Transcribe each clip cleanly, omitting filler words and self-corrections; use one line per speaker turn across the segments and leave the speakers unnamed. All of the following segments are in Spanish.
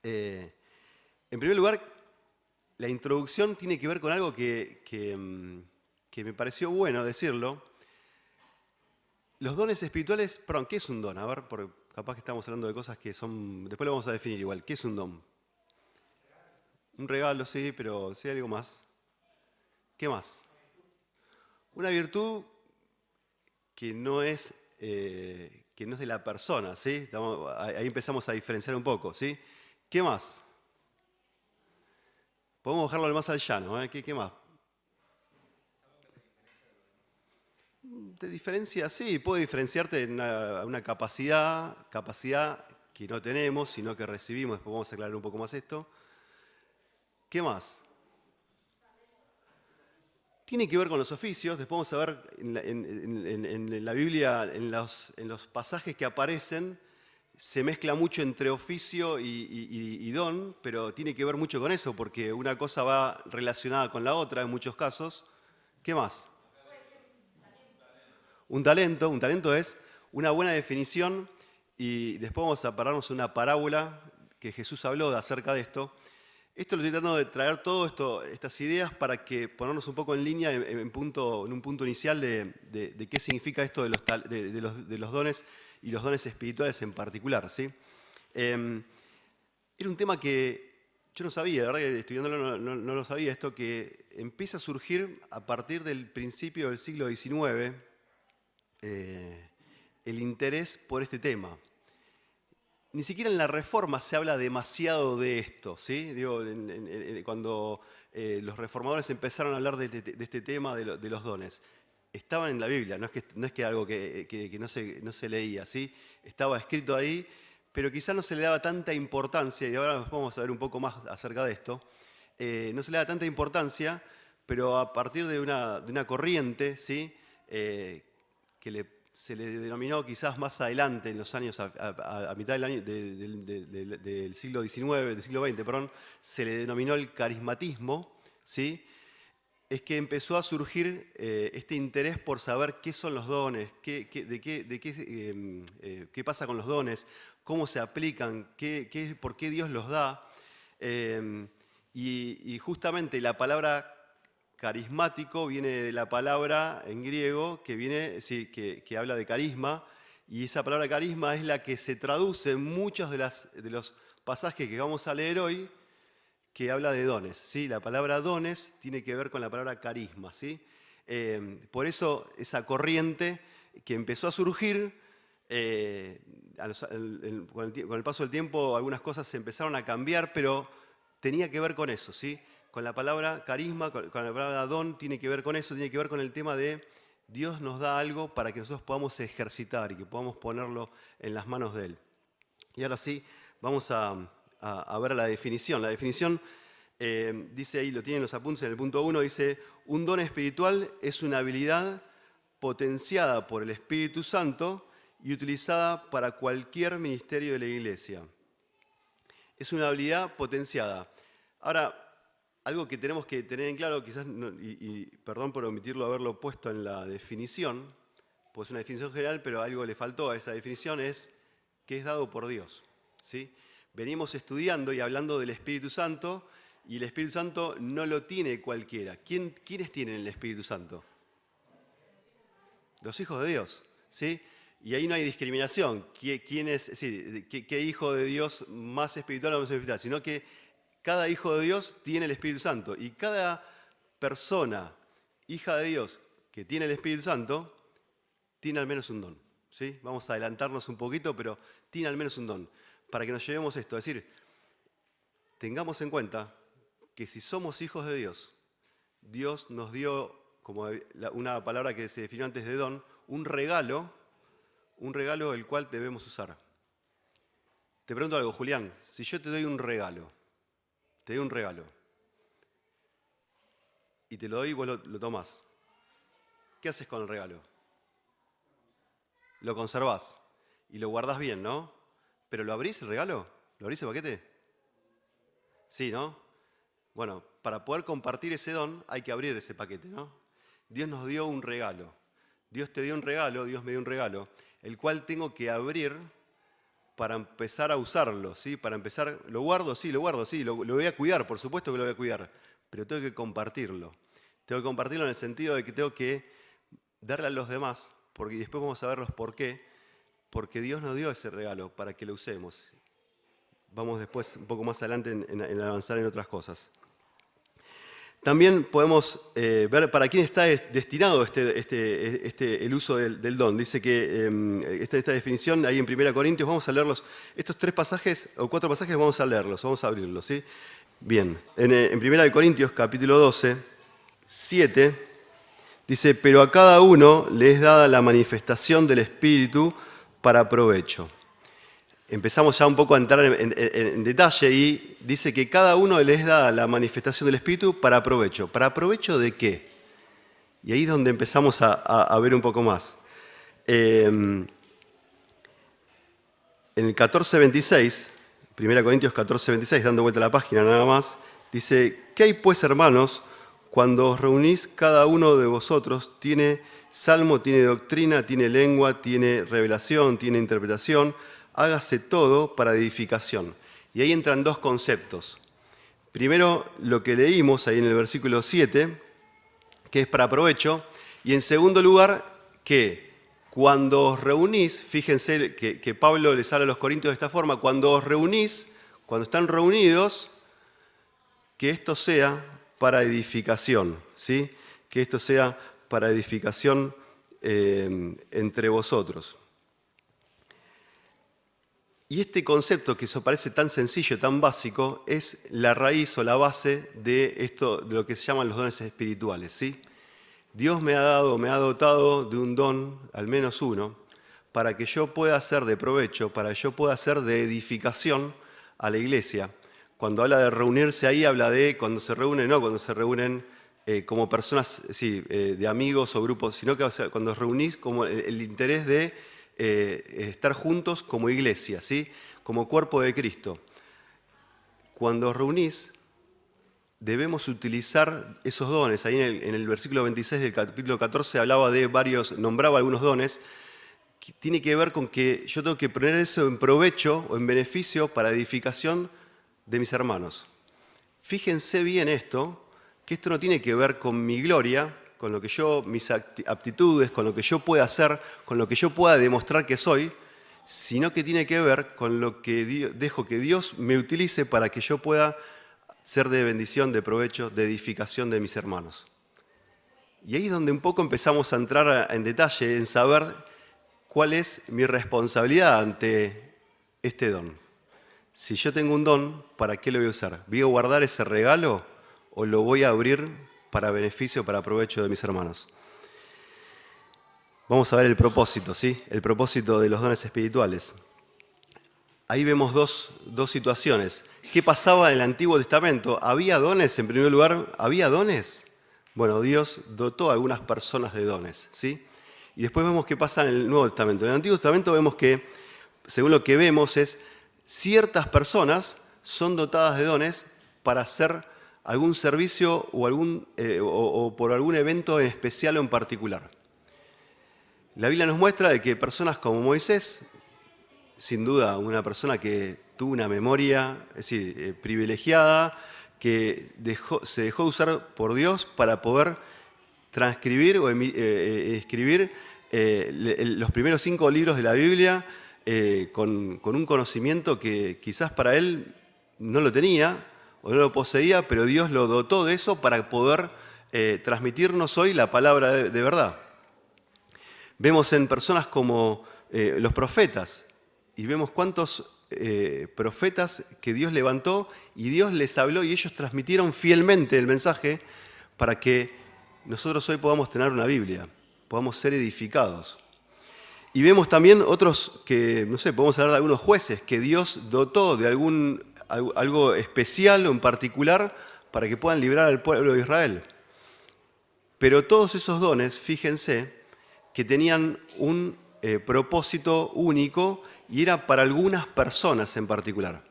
Eh, en primer lugar, la introducción tiene que ver con algo que me pareció bueno decirlo. Los dones espirituales, perdón, ¿qué es un don? A ver, porque capaz que estamos hablando de cosas que son, después lo vamos a definir igual. ¿Qué es un don? Un regalo, sí, pero sí hay algo más. ¿Qué más? Una virtud que no es de la persona, ¿sí? Ahí empezamos a diferenciar un poco, ¿sí? ¿Qué más? Podemos bajarlo más al llano, ¿eh? ¿Qué más? ¿Te diferencia? Sí, puede diferenciarte en una capacidad que no tenemos, sino que recibimos. Después vamos a aclarar un poco más esto. ¿Qué más? Tiene que ver con los oficios. Después vamos a ver en la Biblia, en los pasajes que aparecen, se mezcla mucho entre oficio y don, pero tiene que ver mucho con eso, porque una cosa va relacionada con la otra en muchos casos. ¿Qué más? Un talento es una buena definición y después vamos a pararnos en una parábola que Jesús habló acerca de esto. Esto lo estoy tratando de traer todo esto, estas ideas para que ponernos un poco en línea en un punto inicial de qué significa esto de los dones y los dones espirituales en particular, ¿sí? Era un tema que yo no sabía, la verdad que estudiándolo no lo sabía, esto que empieza a surgir a partir del principio del siglo XIX, eh, el interés por este tema. Ni siquiera en la Reforma se habla demasiado de esto, ¿sí? Digo, cuando los reformadores empezaron a hablar de este tema de los dones, estaban en la Biblia, no es que algo que no se leía, ¿sí? Estaba escrito ahí, pero quizás no se le daba tanta importancia, y ahora vamos a ver un poco más acerca de esto, no se le da tanta importancia, pero a partir de una corriente, ¿sí? Se le denominó quizás más adelante, en los años, a mitad del, año, del siglo XIX, del siglo XX, perdón, se le denominó el carismatismo, ¿sí? Es que empezó a surgir este interés por saber qué son los dones, qué pasa con los dones, cómo se aplican, por qué Dios los da. Eh, y justamente la palabra carismático viene de la palabra en griego que viene, sí, que habla de carisma, y esa palabra carisma es la que se traduce en muchos de los pasajes que vamos a leer hoy, que habla de dones, ¿sí? La palabra dones tiene que ver con la palabra carisma, ¿sí? Por eso esa corriente que empezó a surgir, con el paso del tiempo algunas cosas se empezaron a cambiar, pero tenía que ver con eso, ¿sí? Con la palabra carisma, con la palabra don, tiene que ver con eso, tiene que ver con el tema de Dios nos da algo para que nosotros podamos ejercitar y que podamos ponerlo en las manos de Él. Y ahora sí, vamos a ver la definición. La definición dice ahí, lo tienen los apuntes en el punto 1, dice, un don espiritual es una habilidad potenciada por el Espíritu Santo y utilizada para cualquier ministerio de la Iglesia. Es una habilidad potenciada. Ahora, algo que tenemos que tener en claro, quizás, y perdón por omitirlo, haberlo puesto en la definición, pues es una definición general, pero algo le faltó a esa definición, es que es dado por Dios, ¿sí? Venimos estudiando y hablando del Espíritu Santo, y el Espíritu Santo no lo tiene cualquiera. ¿Quiénes tienen el Espíritu Santo? Los hijos de Dios, ¿sí? Y ahí no hay discriminación. ¿Quién es, sí, qué hijo de Dios más espiritual o menos espiritual? Sino que cada hijo de Dios tiene el Espíritu Santo. Y cada persona, hija de Dios, que tiene el Espíritu Santo, tiene al menos un don, ¿sí? Vamos a adelantarnos un poquito, pero tiene al menos un don. Para que nos llevemos esto, es decir, tengamos en cuenta que si somos hijos de Dios, Dios nos dio, como una palabra que se definió antes de don, un regalo el cual debemos usar. Te pregunto algo, Julián, si yo te doy un regalo, y te lo doy y vos lo tomás, ¿qué haces con el regalo? Lo conservás y lo guardás bien, ¿no? ¿Pero lo abrís el regalo? ¿Lo abrís el paquete? Sí, ¿no? Bueno, para poder compartir ese don hay que abrir ese paquete, ¿no? Dios nos dio un regalo. Dios te dio un regalo, Dios me dio un regalo, el cual tengo que abrir para empezar a usarlo, ¿sí? Para empezar, ¿lo guardo? Sí, lo guardo, sí, lo voy a cuidar, por supuesto que lo voy a cuidar, pero tengo que compartirlo. Tengo que compartirlo en el sentido de que tengo que darle a los demás, porque después vamos a ver los por qué, porque Dios nos dio ese regalo para que lo usemos. Vamos después, un poco más adelante, en avanzar en otras cosas. También podemos ver para quién está destinado el uso del don. Dice que esta definición ahí en 1 Corintios, vamos a leerlos. Estos 3 pasajes o 4 pasajes vamos a leerlos, vamos a abrirlos, ¿sí? Bien, en 1 Corintios capítulo 12, 7, dice, pero a cada uno le es dada la manifestación del Espíritu para provecho. Empezamos ya un poco a entrar en detalle y dice que cada uno le es dada la manifestación del Espíritu para provecho. ¿Para provecho de qué? Y ahí es donde empezamos a ver un poco más. En el 14:26, 1 Corintios 14:26, dando vuelta a la página nada más, dice, ¿qué hay pues, hermanos, cuando os reunís, cada uno de vosotros tiene salmo, tiene doctrina, tiene lengua, tiene revelación, tiene interpretación? Hágase todo para edificación. Y ahí entran 2 conceptos. Primero, lo que leímos ahí en el versículo 7, que es para provecho. Y en segundo lugar, que cuando os reunís, fíjense que Pablo les habla a los corintios de esta forma, cuando os reunís, cuando están reunidos, que esto sea para edificación, ¿sí? Que esto sea para edificación entre vosotros. Y este concepto, que eso parece tan sencillo, tan básico, es la raíz o la base de esto, de lo que se llaman los dones espirituales, ¿sí? Dios me ha dotado de un don, al menos uno, para que yo pueda ser de provecho, para que yo pueda ser de edificación a la iglesia. Cuando habla de reunirse ahí, habla de cuando se reúnen, no cuando se reúnen como personas, sí, de amigos o grupos, sino que cuando os reunís como el interés de estar juntos como iglesia, ¿sí? Como cuerpo de Cristo. Cuando os reunís, debemos utilizar esos dones. Ahí en el versículo 26 del capítulo 14 hablaba de varios, nombraba algunos dones, que tiene que ver con que yo tengo que poner eso en provecho o en beneficio para edificación de mis hermanos. Fíjense bien esto, que esto no tiene que ver con mi gloria, con lo que yo, mis aptitudes, con lo que yo pueda hacer, con lo que yo pueda demostrar que soy, sino que tiene que ver con lo que dejo que Dios me utilice para que yo pueda ser de bendición, de provecho, de edificación de mis hermanos. Y ahí es donde un poco empezamos a entrar en detalle, en saber cuál es mi responsabilidad ante este don. Si yo tengo un don, ¿para qué lo voy a usar? ¿Voy a guardar ese regalo o lo voy a abrir para beneficio, para provecho de mis hermanos? Vamos a ver el propósito, ¿sí? El propósito de los dones espirituales. Ahí vemos dos situaciones. ¿Qué pasaba en el Antiguo Testamento? ¿Había dones? En primer lugar, ¿había dones? Bueno, Dios dotó a algunas personas de dones, ¿sí? Y después vemos qué pasa en el Nuevo Testamento. En el Antiguo Testamento vemos que, según lo que vemos, es ciertas personas son dotadas de dones para hacer algún servicio o por algún evento en especial o en particular. La Biblia nos muestra de que personas como Moisés, sin duda una persona que tuvo una memoria, es decir, privilegiada, que se dejó de usar por Dios para poder transcribir o escribir los primeros 5 libros de la Biblia con un conocimiento que quizás para él no lo tenía o no lo poseía, pero Dios lo dotó de eso para poder transmitirnos hoy la palabra de verdad. Vemos en personas como los profetas, y vemos cuántos profetas que Dios levantó y Dios les habló y ellos transmitieron fielmente el mensaje para que nosotros hoy podamos tener una Biblia, podamos ser edificados. Y vemos también otros que, no sé, podemos hablar de algunos jueces que Dios dotó de algo especial o en particular para que puedan librar al pueblo de Israel. Pero todos esos dones, fíjense, que tenían un propósito único y era para algunas personas en particular.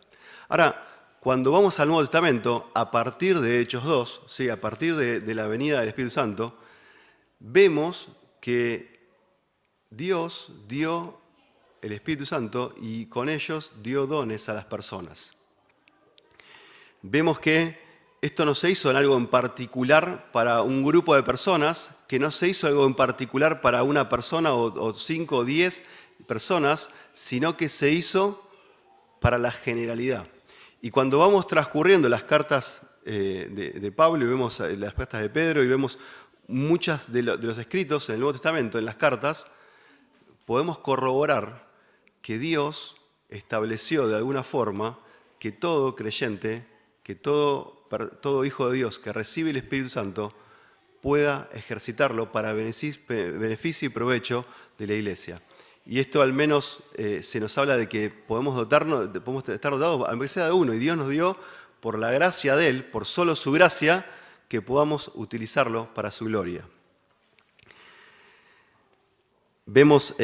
Ahora, cuando vamos al Nuevo Testamento, a partir de Hechos 2, ¿sí? A partir de la venida del Espíritu Santo, vemos que Dios dio el Espíritu Santo y con ellos dio dones a las personas. Vemos que esto no se hizo en algo en particular para un grupo de personas, que no se hizo algo en particular para una persona o 5 o 10 personas, sino que se hizo para la generalidad. Y cuando vamos transcurriendo las cartas de Pablo y vemos las cartas de Pedro y vemos muchas de los escritos en el Nuevo Testamento, en las cartas, podemos corroborar que Dios estableció de alguna forma que todo creyente, que todo hijo de Dios que recibe el Espíritu Santo pueda ejercitarlo para beneficio y provecho de la iglesia. Y esto al menos se nos habla de que podemos estar dotados, aunque sea de uno, y Dios nos dio por la gracia de Él, por solo su gracia, que podamos utilizarlo para su gloria. Vemos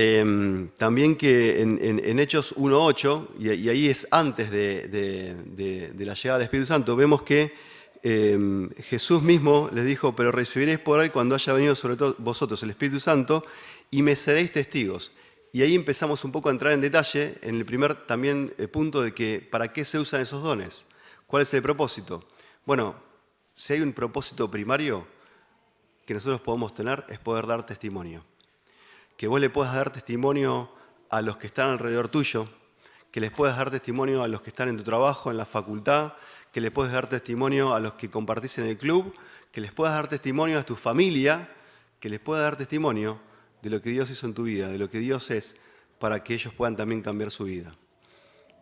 también que en Hechos 1.8, y ahí es antes de la llegada del Espíritu Santo, vemos que Jesús mismo les dijo, pero recibiréis poder cuando haya venido sobre todo vosotros el Espíritu Santo y me seréis testigos. Y ahí empezamos un poco a entrar en detalle en el primer también punto de que ¿para qué se usan esos dones? ¿Cuál es el propósito? Bueno, si hay un propósito primario que nosotros podemos tener es poder dar testimonio. Que vos le puedas dar testimonio a los que están alrededor tuyo, que les puedas dar testimonio a los que están en tu trabajo, en la facultad, que les puedas dar testimonio a los que compartís en el club, que les puedas dar testimonio a tu familia, que les puedas dar testimonio de lo que Dios hizo en tu vida, de lo que Dios es, para que ellos puedan también cambiar su vida.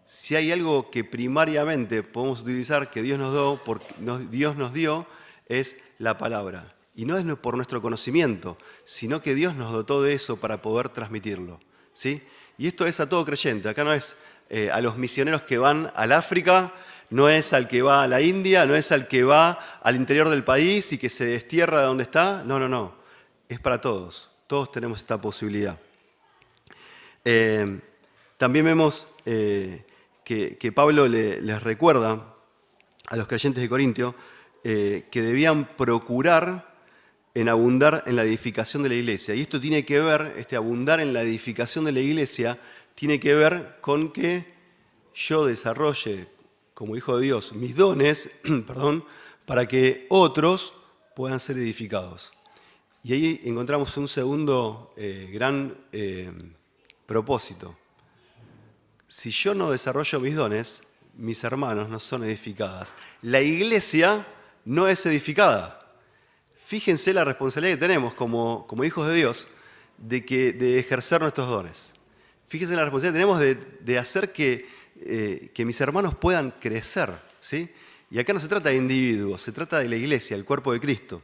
Si hay algo que primariamente podemos utilizar, que Dios nos dio, es la palabra. Y no es por nuestro conocimiento, sino que Dios nos dotó de eso para poder transmitirlo, ¿sí? Y esto es a todo creyente. Acá no es a los misioneros que van al África, no es al que va a la India, no es al que va al interior del país y que se destierra de donde está. No. Es para todos. Todos tenemos esta posibilidad. También vemos que Pablo les recuerda a los creyentes de Corintio que debían procurar en abundar en la edificación de la iglesia. Y esto tiene que ver, este abundar en la edificación de la iglesia, tiene que ver con que yo desarrolle, como hijo de Dios, mis dones, para que otros puedan ser edificados. Y ahí encontramos un segundo gran propósito. Si yo no desarrollo mis dones, mis hermanos no son edificadas. La iglesia no es edificada. Fíjense la responsabilidad que tenemos como hijos de Dios de ejercer nuestros dones. Fíjense la responsabilidad que tenemos de hacer que mis hermanos puedan crecer, ¿sí? Y acá no se trata de individuos, se trata de la iglesia, el cuerpo de Cristo.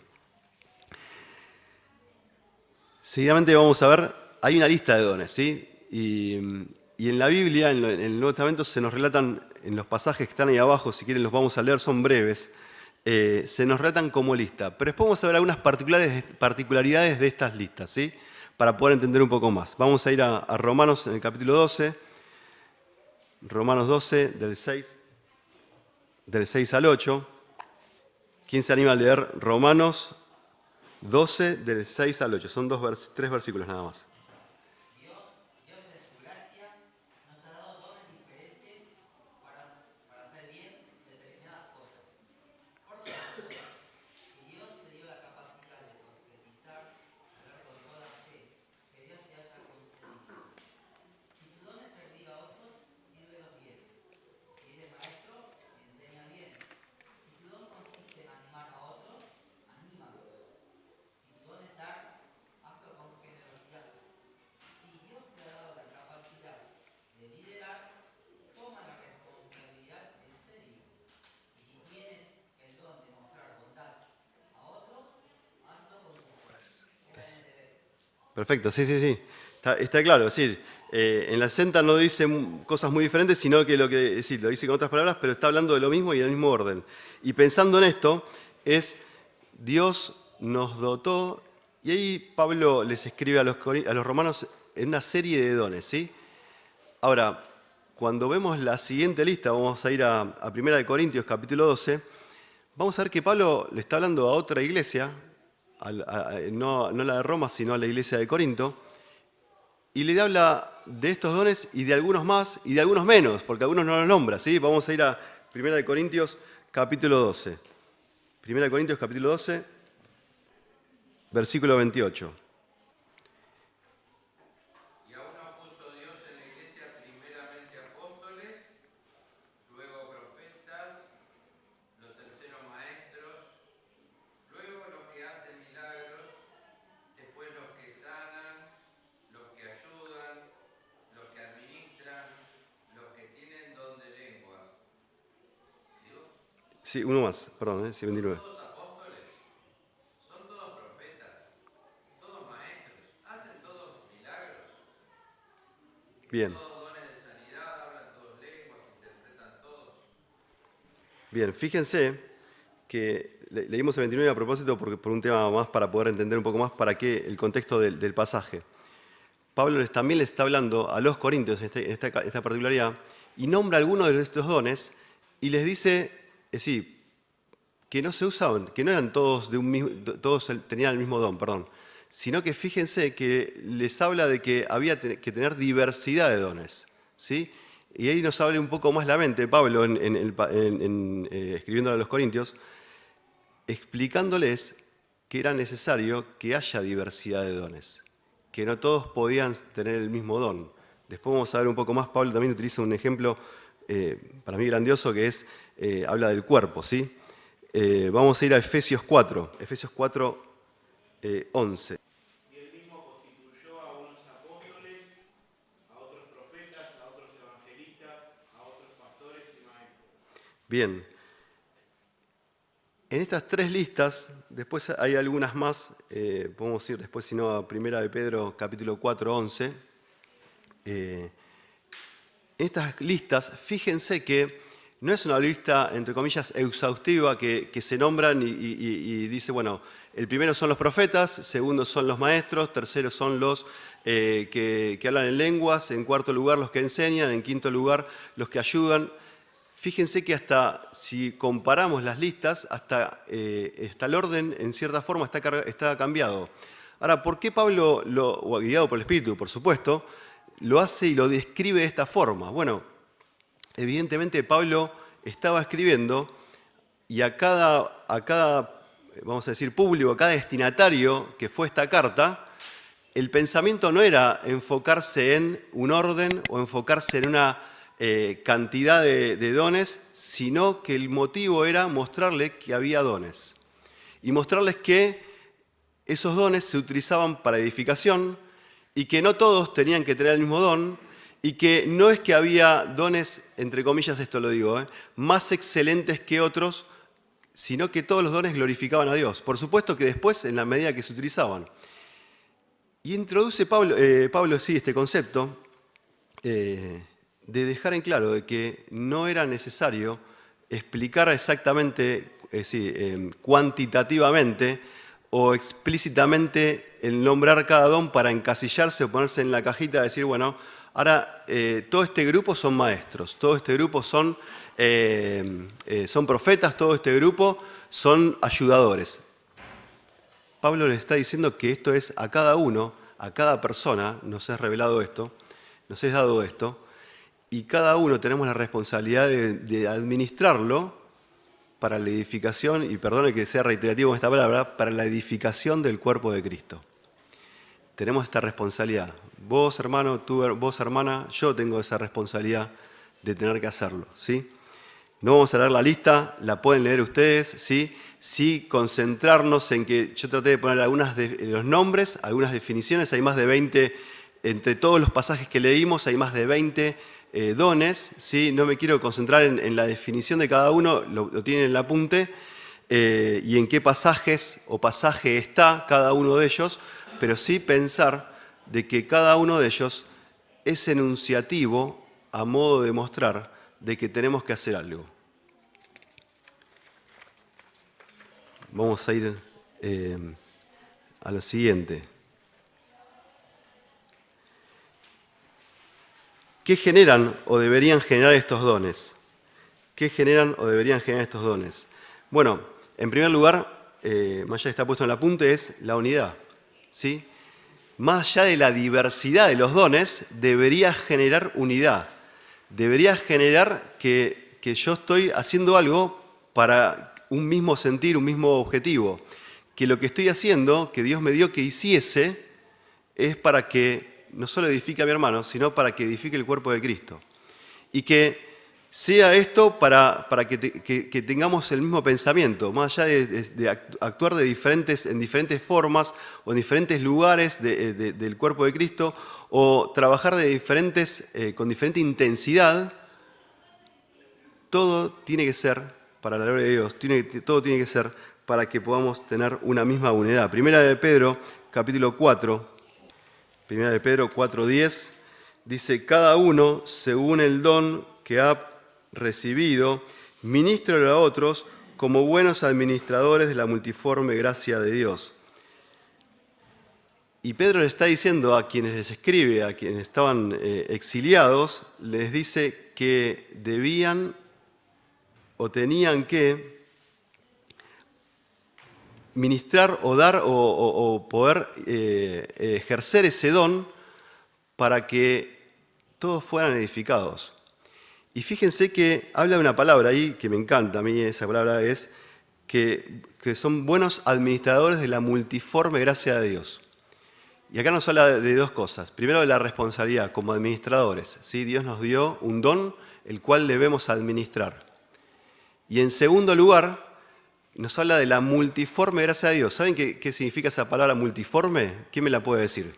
Seguidamente vamos a ver, hay una lista de dones, ¿sí? Y en la Biblia, en el Nuevo Testamento, se nos relatan, en los pasajes que están ahí abajo, si quieren los vamos a leer, son breves, se nos relatan como lista. Pero después vamos a ver algunas particularidades de estas listas, ¿sí? Para poder entender un poco más. Vamos a ir a Romanos en el capítulo 12, Romanos 12, del 6 al 8. ¿Quién se anima a leer Romanos 12, del 6 al 8? Son 3 versículos nada más. Perfecto, sí. Está claro, es decir, en la 60 no dice cosas muy diferentes, sino que lo dice con otras palabras, pero está hablando de lo mismo y en el mismo orden. Y pensando en esto, Dios nos dotó, y ahí Pablo les escribe a los romanos en una serie de dones, ¿sí? Ahora, cuando vemos la siguiente lista, vamos a ir a 1 Corintios capítulo 12, vamos a ver que Pablo le está hablando a otra iglesia, no la de Roma, sino a la iglesia de Corinto, y le habla de estos dones y de algunos más y de algunos menos, porque algunos no los nombra, ¿sí? Vamos a ir a 1 Corintios capítulo 12. 1 Corintios capítulo 12, versículo 28.
Y a uno puso Dios en la iglesia primeramente apóstoles, luego profetas, los terceros maestros, luego los que hacen milagros, después los que sanan, los que ayudan, los que administran, los que tienen don de lenguas. ¿Sigo?
Sí, uno más, perdón, sí, 29.
Todos apóstoles, son todos profetas, todos maestros, hacen todos milagros,
Bien,
todos dones de sanidad, hablan todos lenguas, interpretan todos.
bien, fíjense que leímos el 29 a propósito por un tema más para poder entender un poco más para qué el contexto del pasaje. Pablo también les está hablando a los corintios esta particularidad y nombra algunos de estos dones y les dice, sí, que no se usaban, que no eran todos todos tenían el mismo don, perdón, sino que fíjense que les habla de que había que tener diversidad de dones, ¿sí? Y ahí nos abre un poco más la mente Pablo escribiendo a los corintios, explicándoles que era necesario que haya diversidad de dones, que no todos podían tener el mismo don. Después vamos a ver un poco más, Pablo también utiliza un ejemplo para mí grandioso que es, habla del cuerpo, ¿sí? Vamos a ir a Efesios 4, 11.
Y él mismo constituyó a unos apóstoles, a otros profetas, a otros evangelistas, a otros pastores y maestros.
Bien. En estas tres listas, después hay algunas más, podemos ir después, si no, a 1 de Pedro, capítulo 4, 11. En estas listas, fíjense que no es una lista, entre comillas, exhaustiva que se nombran y dice, bueno, el primero son los profetas, segundo son los maestros, tercero son los que hablan en lenguas, en cuarto lugar los que enseñan, en quinto lugar los que ayudan. Fíjense que hasta si comparamos las listas, hasta el orden, en cierta forma, está cambiado. Ahora, ¿por qué Pablo, guiado por el Espíritu, por supuesto, lo hace y lo describe de esta forma? Bueno, evidentemente Pablo estaba escribiendo y a cada, vamos a decir, público, a cada destinatario que fue esta carta, el pensamiento no era enfocarse en un orden o enfocarse en una cantidad de dones, sino que el motivo era mostrarles que había dones y mostrarles que esos dones se utilizaban para edificación y que no todos tenían que tener el mismo don y que no es que había dones, entre comillas esto lo digo, más excelentes que otros, sino que todos los dones glorificaban a Dios. Por supuesto que después, en la medida que se utilizaban. Y introduce Pablo sí, este concepto de dejar en claro de que no era necesario explicar exactamente, cuantitativamente o explícitamente el nombrar cada don para encasillarse o ponerse en la cajita y decir, bueno, ahora todo este grupo son maestros, todo este grupo son profetas, todo este grupo son ayudadores. Pablo les está diciendo que esto es a cada uno, a cada persona, nos es revelado esto, nos es dado esto, y cada uno tenemos la responsabilidad de administrarlo para la edificación, y perdone que sea reiterativo con esta palabra, para la edificación del cuerpo de Cristo. Tenemos esta responsabilidad. Vos, hermano, vos, hermana, yo tengo esa responsabilidad de tener que hacerlo, ¿sí? No vamos a leer la lista, la pueden leer ustedes, ¿sí? Sí, concentrarnos en que yo traté de poner algunos de los nombres, algunas definiciones, hay más de 20, entre todos los pasajes que leímos, hay más de 20 dones, ¿sí? No me quiero concentrar en la definición de cada uno, lo tienen en el apunte, y en qué pasajes o pasaje está cada uno de ellos, pero sí pensar de que cada uno de ellos es enunciativo a modo de mostrar de que tenemos que hacer algo. Vamos a ir a lo siguiente. ¿Qué generan o deberían generar estos dones? ¿Qué generan o deberían generar estos dones? Bueno, en primer lugar, más allá está puesto en el apunte, es la unidad, ¿sí? más allá de la diversidad de los dones, debería generar unidad. Debería generar que yo estoy haciendo algo para un mismo sentir, un mismo objetivo. Que lo que estoy haciendo, que Dios me dio que hiciese, es para que no solo edifique a mi hermano, sino para que edifique el cuerpo de Cristo. Y que sea esto para que tengamos el mismo pensamiento, más allá de actuar en diferentes formas o en diferentes lugares del cuerpo de Cristo, o trabajar con diferente intensidad. Todo tiene que ser para la gloria de Dios, todo tiene que ser para que podamos tener una misma unidad. Primera de Pedro, capítulo 4, Primera de Pedro 4:10, dice: cada uno, según el don que ha recibido, ministrelo a otros como buenos administradores de la multiforme gracia de Dios. Y Pedro le está diciendo a quienes les escribe, a quienes estaban exiliados, les dice que debían o tenían que ministrar o dar o poder ejercer ese don para que todos fueran edificados. Y fíjense que habla de una palabra ahí que me encanta a mí, esa palabra es que son buenos administradores de la multiforme gracia de Dios. Y acá nos habla de dos cosas. Primero, de la responsabilidad como administradores, ¿sí? Dios nos dio un don el cual debemos administrar. Y en segundo lugar, nos habla de la multiforme gracia de Dios. ¿Saben qué significa esa palabra multiforme? ¿Quién me la puede decir?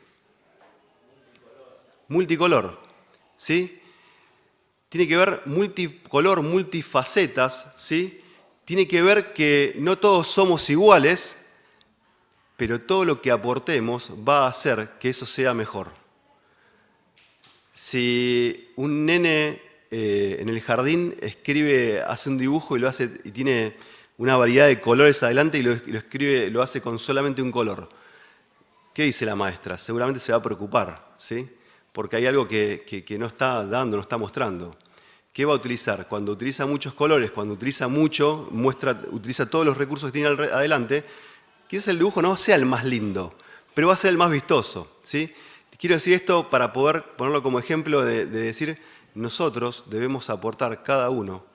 Multicolor, ¿sí? Tiene que ver multicolor, multifacetas, ¿sí? Tiene que ver que no todos somos iguales, pero todo lo que aportemos va a hacer que eso sea mejor. Si un nene en el jardín hace un dibujo y tiene una variedad de colores adelante y lo hace con solamente un color, ¿qué dice la maestra? Seguramente se va a preocupar, ¿sí? Porque hay algo que no está dando, no está mostrando. ¿Qué va a utilizar? Cuando utiliza muchos colores, cuando utiliza mucho, utiliza todos los recursos que tiene adelante, quizás el dibujo no sea el más lindo, pero va a ser el más vistoso, ¿sí? Quiero decir esto para poder ponerlo como ejemplo de decir, nosotros debemos aportar cada uno,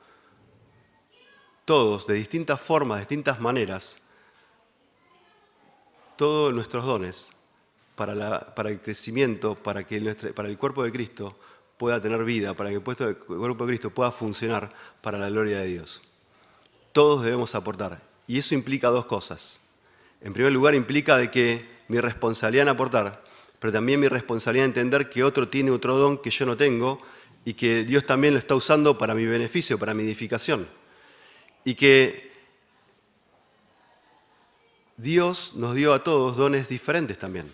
todos, de distintas formas, de distintas maneras, todos nuestros dones para el crecimiento, para el cuerpo de Cristo pueda tener vida, para que el cuerpo de Cristo pueda funcionar para la gloria de Dios. Todos debemos aportar. Y eso implica dos cosas. En primer lugar, implica de que mi responsabilidad en aportar, pero también mi responsabilidad en entender que otro tiene otro don que yo no tengo y que Dios también lo está usando para mi beneficio, para mi edificación. Y que Dios nos dio a todos dones diferentes también.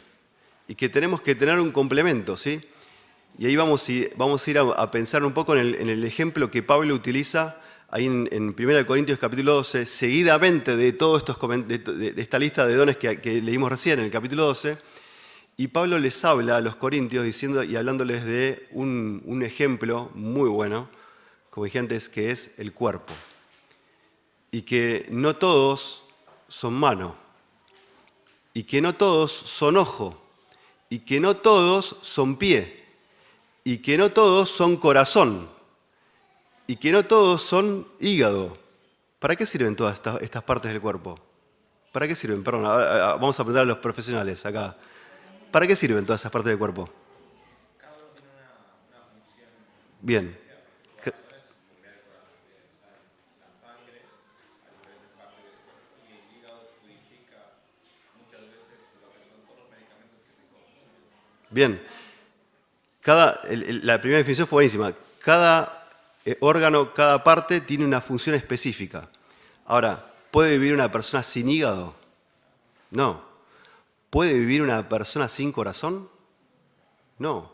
Y que tenemos que tener un complemento, ¿sí? Y ahí vamos a ir a pensar un poco en el ejemplo que Pablo utiliza ahí en 1 Corintios capítulo 12, seguidamente de todos de esta lista de dones que leímos recién en el capítulo 12, y Pablo les habla a los corintios diciendo y hablándoles de un ejemplo muy bueno, como dije antes, que es el cuerpo. Y que no todos son mano, y que no todos son ojo, y que no todos son pie, y que no todos son corazón, y que no todos son hígado. ¿Para qué sirven todas estas partes del cuerpo? ¿Para qué sirven? Perdón, vamos a preguntar a los profesionales acá. ¿Para qué sirven todas esas partes del cuerpo?
Cada uno tiene una función.
Bien.
El corazón es bombear la sangre a diferentes partes del cuerpo y el hígado purifica muchas veces lo que son todos los medicamentos que se consumen.
Bien. La primera definición fue buenísima. Cada órgano, cada parte tiene una función específica. Ahora, ¿puede vivir una persona sin hígado? No. ¿Puede vivir una persona sin corazón? No.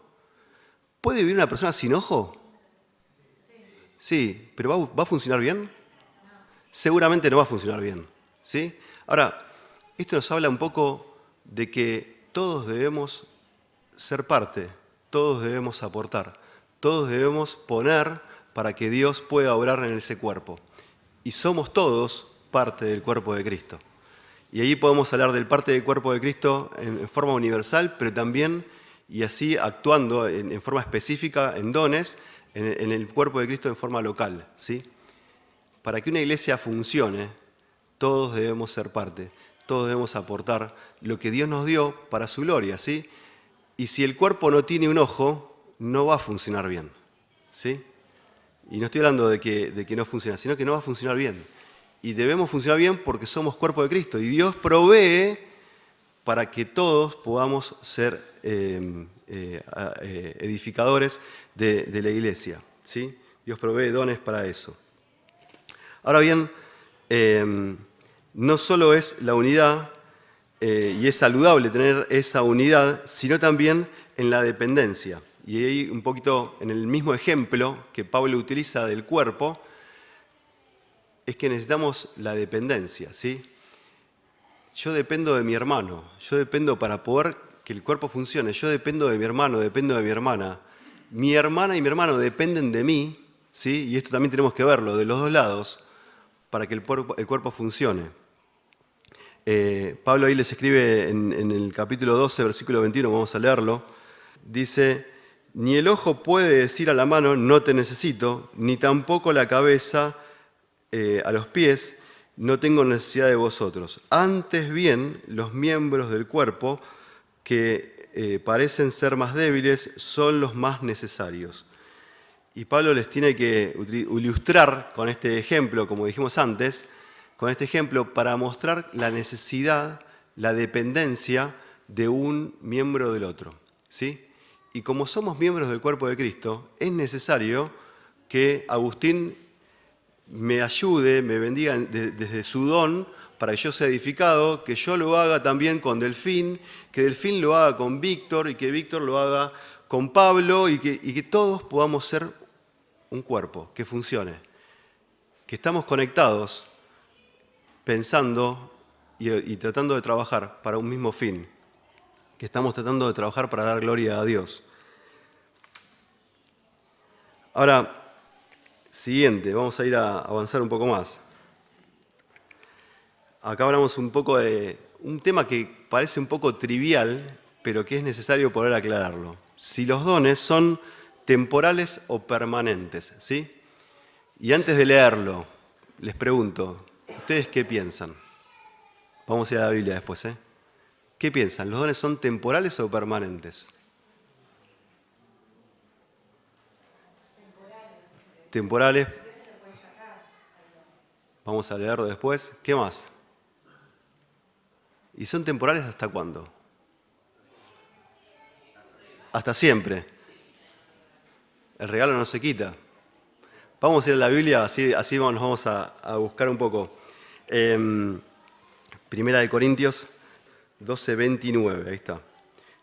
¿Puede vivir una persona sin ojo? Sí, pero ¿va a funcionar bien? Seguramente no va a funcionar bien, ¿sí? Ahora, esto nos habla un poco de que todos debemos ser parte, todos debemos aportar, todos debemos poner para que Dios pueda obrar en ese cuerpo. Y somos todos parte del cuerpo de Cristo. Y ahí podemos hablar del parte del cuerpo de Cristo en forma universal, pero también, y así actuando en forma específica, en dones, en el cuerpo de Cristo en forma local, ¿sí? Para que una iglesia funcione, todos debemos ser parte, todos debemos aportar lo que Dios nos dio para su gloria, ¿sí? Y si el cuerpo no tiene un ojo, no va a funcionar bien, ¿sí? Y no estoy hablando de que no funciona, sino que no va a funcionar bien. Y debemos funcionar bien porque somos cuerpo de Cristo. Y Dios provee para que todos podamos ser edificadores de la iglesia, ¿sí? Dios provee dones para eso. Ahora bien, no solo es la unidad, y es saludable tener esa unidad, sino también en la dependencia. Y ahí un poquito en el mismo ejemplo que Pablo utiliza del cuerpo, es que necesitamos la dependencia, ¿sí? Yo dependo de mi hermano, yo dependo para poder que el cuerpo funcione, yo dependo de mi hermano, dependo de mi hermana. Mi hermana y mi hermano dependen de mí, ¿sí? Y esto también tenemos que verlo de los dos lados para que el cuerpo funcione. Pablo ahí les escribe en el capítulo 12, versículo 21, vamos a leerlo, dice: ni el ojo puede decir a la mano, no te necesito, ni tampoco la cabeza a los pies, no tengo necesidad de vosotros. Antes bien, los miembros del cuerpo que parecen ser más débiles son los más necesarios. Y Pablo les tiene que ilustrar con este ejemplo, como dijimos antes, con este ejemplo para mostrar la necesidad, la dependencia de un miembro del otro, ¿sí? Y como somos miembros del cuerpo de Cristo, es necesario que Agustín me ayude, me bendiga desde su don para que yo sea edificado, que yo lo haga también con Delfín, que Delfín lo haga con Víctor y que Víctor lo haga con Pablo y que todos podamos ser un cuerpo que funcione, que estamos conectados pensando y tratando de trabajar para un mismo fin, que estamos tratando de trabajar para dar gloria a Dios. Ahora, siguiente, vamos a ir a avanzar un poco más. Acá hablamos un poco de un tema que parece un poco trivial, pero que es necesario poder aclararlo. Si los dones son temporales o permanentes, ¿sí? Y antes de leerlo, les pregunto, ¿ustedes qué piensan? Vamos a ir a la Biblia después, ¿eh? ¿Qué piensan? ¿Los dones son temporales o permanentes? Temporales. Vamos a leerlo después. ¿Qué más? ¿Y son temporales hasta cuándo? Hasta siempre. El regalo no se quita. Vamos a ir a la Biblia, así nos vamos a buscar un poco. Primera de Corintios 12:29, ahí está.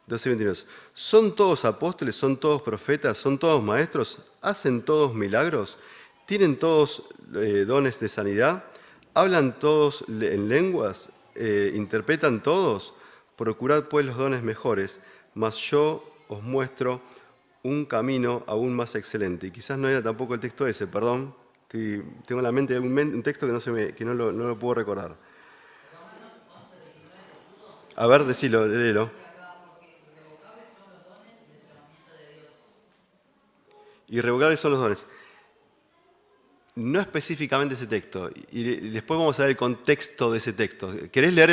12:29. ¿Son todos apóstoles? ¿Son todos profetas? ¿Son todos maestros? ¿Hacen todos milagros? ¿Tienen todos dones de sanidad? ¿Hablan todos en lenguas? ¿Interpretan todos? Procurad pues los dones mejores, mas yo os muestro un camino aún más excelente. Y quizás no era tampoco el texto ese, perdón. Tengo en la mente un texto que no lo puedo recordar. A ver, decilo, léelo. Irrevocables son los dones. No específicamente ese texto. Y después vamos a ver el contexto de ese texto. ¿Querés leer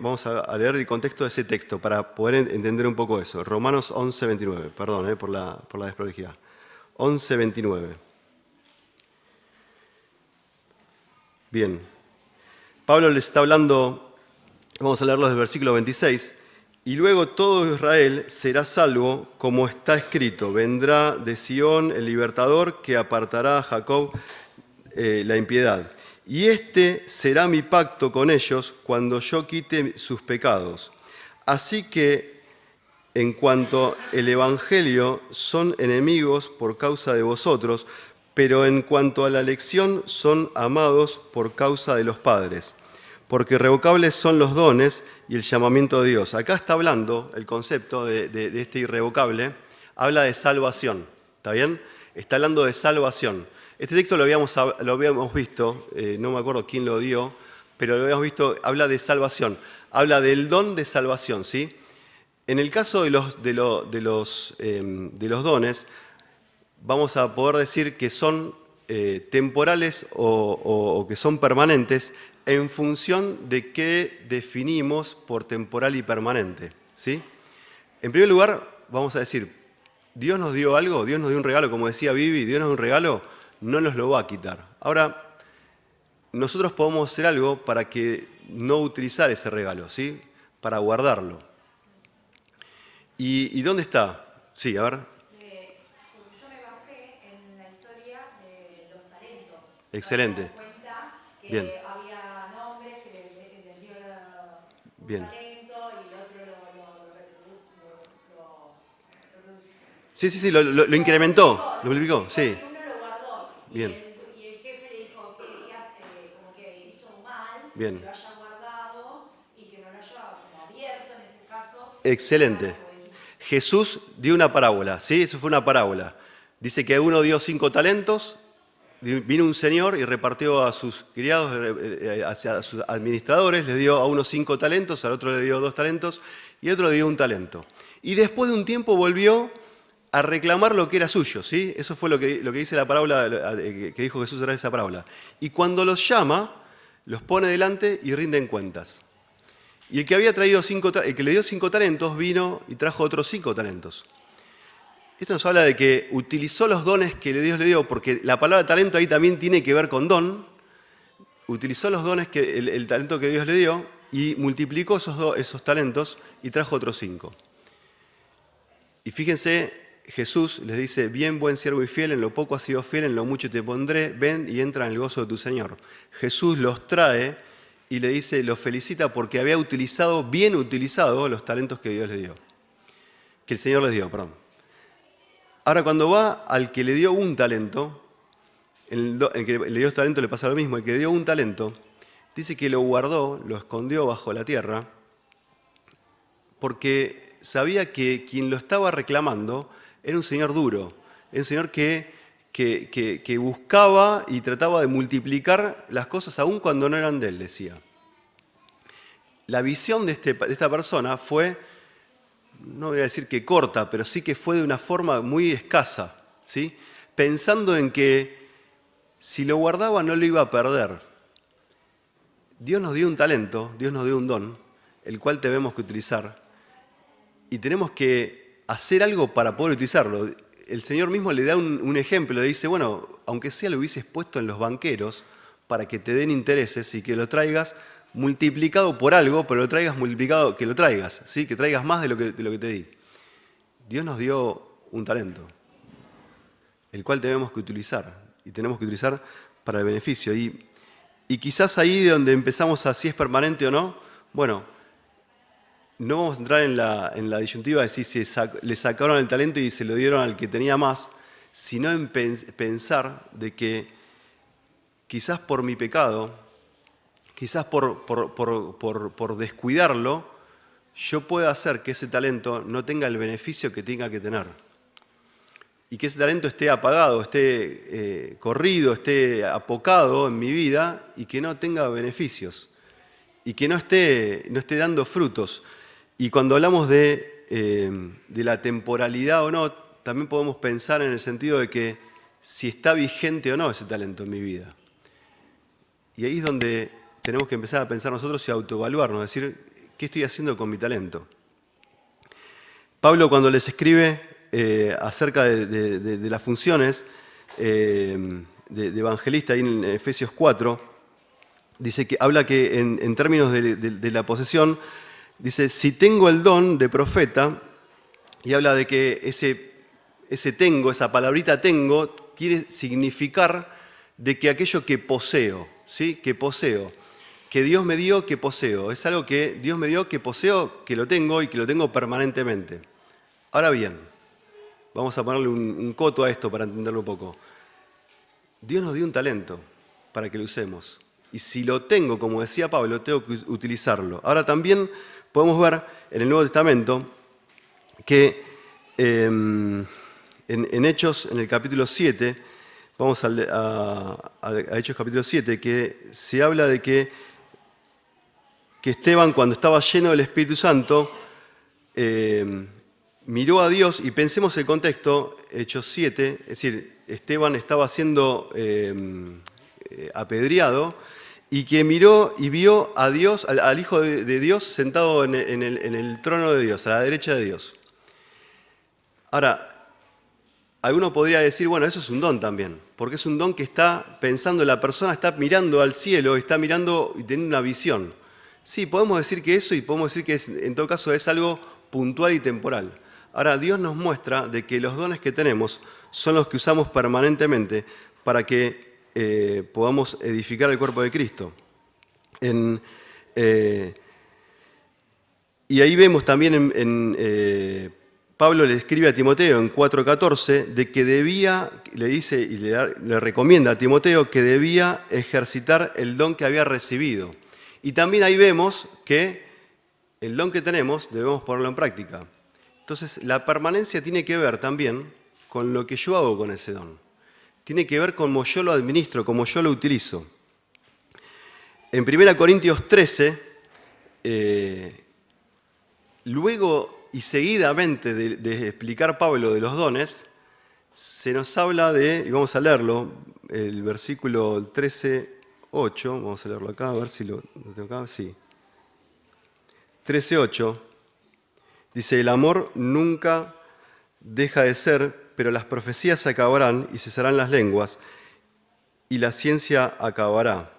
vamos a leer el contexto de ese texto para poder entender un poco eso. Romanos 11:29. Perdón por la desprolijidad. 11:29. Bien. Pablo les está hablando, vamos a leerlo desde el versículo 26. Y luego todo Israel será salvo, como está escrito. Vendrá de Sión el libertador que apartará a Jacob la impiedad. Y este será mi pacto con ellos cuando yo quite sus pecados. Así que, en cuanto el evangelio, son enemigos por causa de vosotros, pero en cuanto a la elección, son amados por causa de los padres. Porque irrevocables son los dones y el llamamiento de Dios. Acá está hablando el concepto de este irrevocable, habla de salvación, ¿está bien? Está hablando de salvación. Este texto lo habíamos visto, no me acuerdo quién lo dio, pero lo habíamos visto, habla de salvación, habla del don de salvación, ¿sí? En el caso de los dones, vamos a poder decir que son temporales o que son permanentes en función de qué definimos por temporal y permanente, ¿sí? En primer lugar, vamos a decir, Dios nos dio algo, Dios nos dio un regalo, como decía Vivi, Dios nos dio un regalo, no nos lo va a quitar. Ahora, nosotros podemos hacer algo para que no utilizar ese regalo, ¿sí? Para guardarlo. ¿Y dónde está? Sí, a ver.
Yo me basé en la historia de los talentos.
Excelente.
Nos damos cuenta que
Bien.
había nombres que les dio un
Bien.
talento y el otro lo redució.
Sí, lo incrementó, lo multiplicó, sí.
Y uno lo guardó.
Bien.
Y el jefe le dijo que hace, como que hizo mal,
Bien.
que lo haya guardado y que no lo haya como abierto en este caso.
Excelente. Jesús dio una parábola, ¿sí? Eso fue una parábola. Dice que uno dio 5 talentos, vino un señor y repartió a sus criados, a sus administradores, les dio a uno 5 talentos, al otro le dio 2 talentos y al otro le dio 1 talento. Y después de un tiempo volvió a reclamar lo que era suyo, ¿sí? Eso fue lo que dice la parábola, que dijo Jesús en esa parábola. Y cuando los llama, los pone delante y rinden cuentas. Y el que había traído el que le dio 5 talentos vino y trajo otros 5 talentos. Esto nos habla de que utilizó los dones que Dios le dio, porque la palabra talento ahí también tiene que ver con don. Utilizó los dones, el talento que Dios le dio, y multiplicó esos talentos y trajo otros 5. Y fíjense, Jesús les dice, bien, buen siervo y fiel, en lo poco has sido fiel, en lo mucho te pondré, ven y entra en el gozo de tu Señor. Jesús los trae y le dice, los felicita porque había bien utilizado los talentos que Dios le dio. Que el Señor les dio, perdón. Ahora, cuando va al que le dio un talento, el que le dio talento le pasa lo mismo, el que le dio un talento, dice que lo guardó, lo escondió bajo la tierra, porque sabía que quien lo estaba reclamando era un señor duro, era un señor que buscaba y trataba de multiplicar las cosas aún cuando no eran de él, decía. La visión de esta persona fue, no voy a decir que corta, pero sí que fue de una forma muy escasa, ¿sí? Pensando en que si lo guardaba no lo iba a perder. Dios nos dio un talento, Dios nos dio un don, el cual tenemos que utilizar, y tenemos que hacer algo para poder utilizarlo. El Señor mismo le da un ejemplo, le dice, bueno, aunque sea lo hubieses puesto en los banqueros para que te den intereses y que lo traigas multiplicado por algo, pero lo traigas multiplicado, que lo traigas, ¿sí? Que traigas más de lo que te di. Dios nos dio un talento, el cual tenemos que utilizar, y tenemos que utilizar para el beneficio. Y quizás ahí donde empezamos a si es permanente o no, bueno, no vamos a entrar en la disyuntiva de si le sacaron el talento y se lo dieron al que tenía más, sino en pensar de que quizás por mi pecado, quizás por descuidarlo, yo pueda hacer que ese talento no tenga el beneficio que tenga que tener. Y que ese talento esté apagado, esté corrido, esté apocado en mi vida y que no tenga beneficios. Y que no esté dando frutos. Y cuando hablamos de la temporalidad o no, también podemos pensar en el sentido de que si está vigente o no ese talento en mi vida. Y ahí es donde tenemos que empezar a pensar nosotros y autoevaluarnos, decir, ¿qué estoy haciendo con mi talento? Pablo, cuando les escribe acerca de las funciones de evangelista, ahí en Efesios 4, dice que habla que en términos de la posesión, dice, si tengo el don de profeta, y habla de que ese tengo, esa palabrita tengo, quiere significar de que aquello que poseo, ¿sí? Que poseo, que Dios me dio, que poseo. Es algo que Dios me dio, que poseo, que lo tengo y que lo tengo permanentemente. Ahora bien, vamos a ponerle un coto a esto para entenderlo un poco. Dios nos dio un talento para que lo usemos. Y si lo tengo, como decía Pablo, tengo que utilizarlo. Ahora también podemos ver en el Nuevo Testamento que en Hechos, en el capítulo 7, Vamos a Hechos capítulo 7, que se habla de que Esteban, cuando estaba lleno del Espíritu Santo, miró a Dios, y pensemos el contexto, Hechos 7, es decir, Esteban estaba siendo apedreado, y que miró y vio a Dios, al Hijo de Dios, sentado en el trono de Dios, a la derecha de Dios. Ahora, alguno podría decir, bueno, eso es un don también, porque es un don que está pensando, la persona está mirando al cielo, está mirando y teniendo una visión. Sí, podemos decir que eso, y podemos decir que en todo caso es algo puntual y temporal. Ahora, Dios nos muestra de que los dones que tenemos son los que usamos permanentemente para que podamos edificar el cuerpo de Cristo. Y ahí vemos también Pablo le escribe a Timoteo en 4:14 de que debía, le dice y le recomienda a Timoteo que debía ejercitar el don que había recibido. Y también ahí vemos que el don que tenemos debemos ponerlo en práctica. Entonces, la permanencia tiene que ver también con lo que yo hago con ese don. Tiene que ver con cómo yo lo administro, cómo yo lo utilizo. En 1 Corintios 13, luego y seguidamente de explicar Pablo de los dones, se nos habla de, y vamos a leerlo, el versículo 13:8, vamos a leerlo acá, a ver si lo tengo acá, sí. 13:8, dice, el amor nunca deja de ser, pero las profecías se acabarán y cesarán las lenguas, y la ciencia acabará.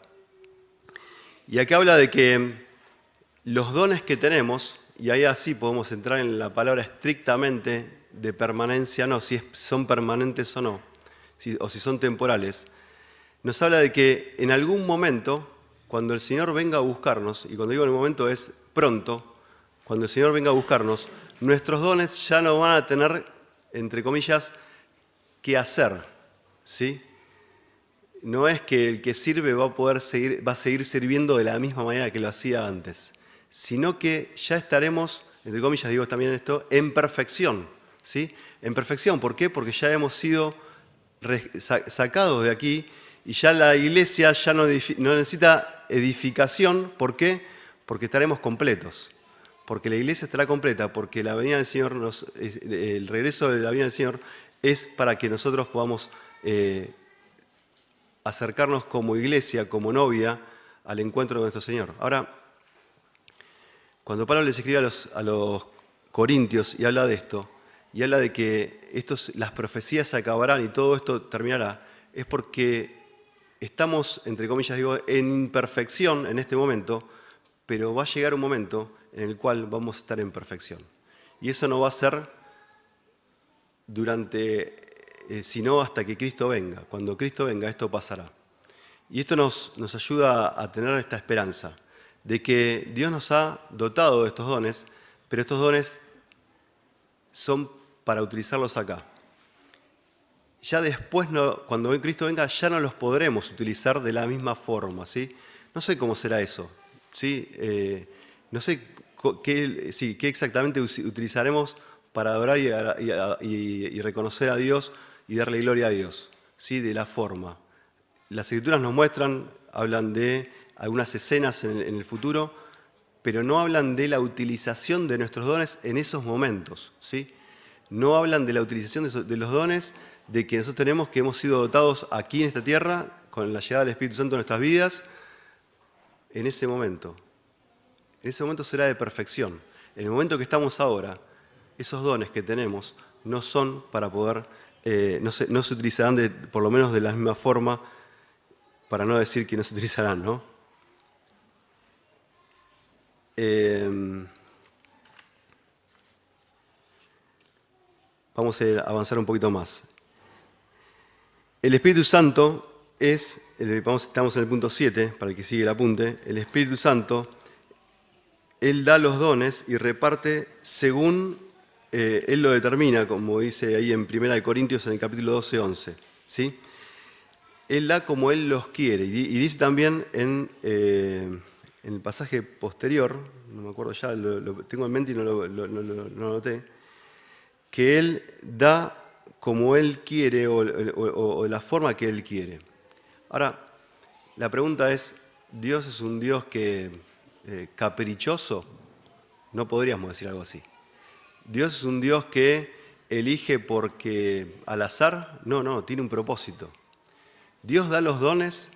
Y aquí habla de que los dones que tenemos, y ahí así podemos entrar en la palabra estrictamente de permanencia, no, si son permanentes o no, o si son temporales, nos habla de que en algún momento, cuando el Señor venga a buscarnos, y cuando digo en el momento es pronto, cuando el Señor venga a buscarnos, nuestros dones ya no van a tener, entre comillas, que hacer, ¿sí? No es que el que sirve va a seguir sirviendo de la misma manera que lo hacía antes, sino que ya estaremos, entre comillas digo también esto, en perfección, ¿sí? En perfección, ¿por qué? Porque ya hemos sido sacados de aquí y ya la iglesia ya no necesita edificación, ¿por qué? Porque estaremos completos, porque la iglesia estará completa, porque la venida del Señor, el regreso de la venida del Señor es para que nosotros podamos acercarnos como iglesia, como novia, al encuentro de nuestro Señor. Ahora, cuando Pablo les escribe a los corintios y habla de esto, y habla de que las profecías se acabarán y todo esto terminará, es porque estamos, entre comillas digo, en imperfección en este momento, pero va a llegar un momento en el cual vamos a estar en perfección. Y eso no va a ser sino hasta que Cristo venga. Cuando Cristo venga, esto pasará. Y esto nos ayuda a tener esta esperanza de que Dios nos ha dotado de estos dones, pero estos dones son para utilizarlos acá. Ya después, cuando Cristo venga, ya no los podremos utilizar de la misma forma, ¿sí? No sé cómo será eso, ¿sí? No sé qué exactamente utilizaremos para adorar y reconocer a Dios y darle gloria a Dios, ¿sí? De la forma. Las Escrituras nos muestran, hablan de algunas escenas en el futuro, pero no hablan de la utilización de nuestros dones en esos momentos, ¿sí? No hablan de la utilización de los dones de que nosotros tenemos, que hemos sido dotados aquí en esta tierra, con la llegada del Espíritu Santo en nuestras vidas, en ese momento. En ese momento será de perfección. En el momento que estamos ahora, esos dones que tenemos no son para poder, no se utilizarán por lo menos de la misma forma, para no decir que no se utilizarán, ¿no? Vamos a avanzar un poquito más. El Espíritu Santo estamos en el punto 7, para el que sigue el apunte. El Espíritu Santo, Él da los dones y reparte según Él lo determina, como dice ahí en 1 Corintios en el capítulo 12-11. ¿Sí? Él da como Él los quiere. Y dice también en el pasaje posterior, no me acuerdo ya, lo tengo en mente y no lo noté, que Él da como Él quiere o la forma que Él quiere. Ahora, la pregunta es, ¿Dios es un Dios caprichoso? No podríamos decir algo así. ¿Dios es un Dios que elige porque al azar? No, tiene un propósito. Dios da los dones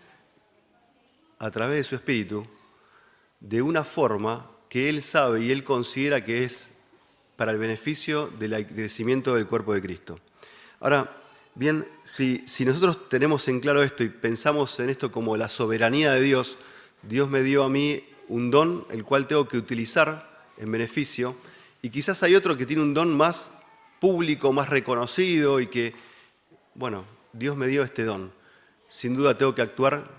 a través de su Espíritu de una forma que Él sabe y Él considera que es para el beneficio del crecimiento del cuerpo de Cristo. Ahora, bien, si nosotros tenemos en claro esto y pensamos en esto como la soberanía de Dios, Dios me dio a mí un don el cual tengo que utilizar en beneficio, y quizás hay otro que tiene un don más público, más reconocido y que, bueno, Dios me dio este don. Sin duda tengo que actuar